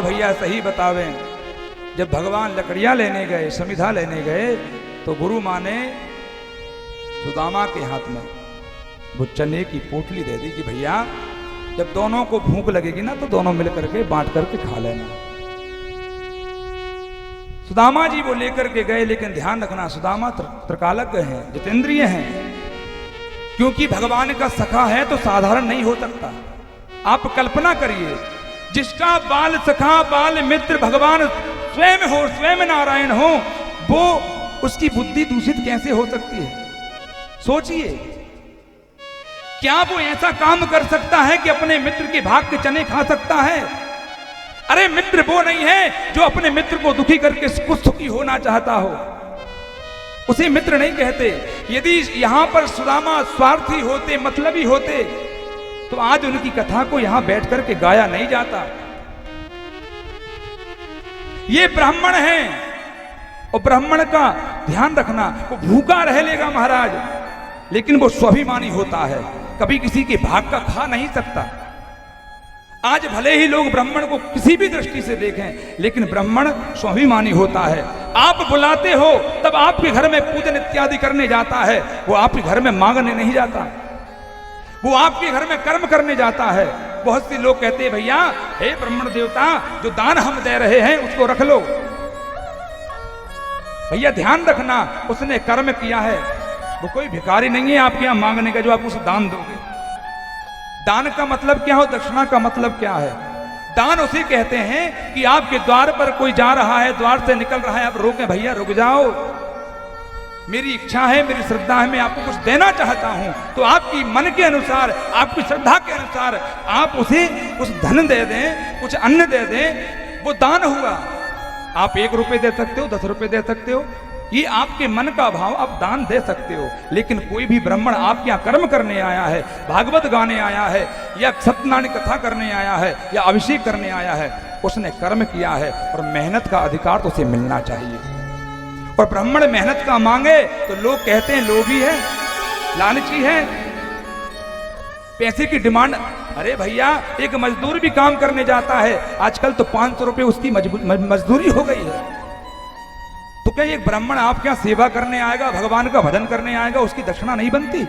भैया सही बतावे, जब भगवान लकड़ियां लेने गए, समिधा लेने गए, तो गुरु माँ ने सुदामा के हाथ में वो चने की पोटली दे दी कि भैया जब दोनों को भूख लगेगी ना तो दोनों मिल करके बांट करके खा लेना। सुदामा जी वो लेकर के गए, लेकिन ध्यान रखना सुदामा त्रिकालज्ञ हैं, जितेंद्रिय हैं, क्योंकि भगवान का सखा है तो साधारण नहीं हो सकता। आप कल्पना करिए, जिसका बाल सखा बाल मित्र भगवान स्वयं हो, स्वयं नारायण हो, वो उसकी बुद्धि दूषित कैसे हो सकती है? सोचिए, क्या वो ऐसा काम कर सकता है कि अपने मित्र के भाग के चने खा सकता है? अरे मित्र वो नहीं है जो अपने मित्र को दुखी करके कुछ सुखी होना चाहता हो, उसे मित्र नहीं कहते। यदि यहां पर सुदामा स्वार्थी होते, मतलबी होते, तो आज उनकी कथा को यहां बैठ करके गाया नहीं जाता। ये ब्राह्मण है, और ब्राह्मण का ध्यान रखना, वो भूखा रह लेगा महाराज, लेकिन वो स्वाभिमानी होता है, कभी किसी के भाग का खा नहीं सकता। आज भले ही लोग ब्राह्मण को किसी भी दृष्टि से देखें, लेकिन ब्राह्मण स्वाभिमानी होता है। आप बुलाते हो तब आपके घर में पूजन इत्यादि करने जाता है, वो आपके घर में मांगने नहीं जाता, वो आपके घर में कर्म करने जाता है। बहुत से लोग कहते हैं भैया हे ब्राह्मण देवता, जो दान हम दे रहे हैं उसको रख लो। भैया ध्यान रखना, उसने कर्म किया है, वो कोई भिखारी नहीं है आपके यहां मांगने का जो आप उसे दान दोगे। दान का मतलब क्या हो, दक्षिणा का मतलब क्या है? दान उसे कहते हैं कि आपके द्वार पर कोई जा रहा है, द्वार से निकल रहा है, आप रोकें, भैया रुक जाओ, मेरी इच्छा है, मेरी श्रद्धा है, मैं आपको कुछ देना चाहता हूं, तो आपकी मन के अनुसार, आपकी श्रद्धा के अनुसार आप उसे कुछ धन दे दें, कुछ अन्न दे दें, वो दान हुआ। आप 1 रुपये दे सकते हो, 10 रुपये दे सकते हो, ये आपके मन का भाव, आप दान दे सकते हो। लेकिन कोई भी ब्राह्मण आपके यहाँ कर्म करने आया है, भागवत गाने आया है, या सत्यनारायण कथा करने आया है, या अभिषेक करने आया है, उसने कर्म किया है और मेहनत का अधिकार तो उसे मिलना चाहिए। और ब्राह्मण मेहनत का मांगे तो लोग कहते हैं लोभी है, लालची है, पैसे की डिमांड। अरे भैया एक मजदूर भी काम करने जाता है, आजकल तो 500 रुपये उसकी मजदूरी हो गई है, तो क्या एक ब्राह्मण आपके यहां सेवा करने आएगा, भगवान का भजन करने आएगा, उसकी दक्षिणा नहीं बनती?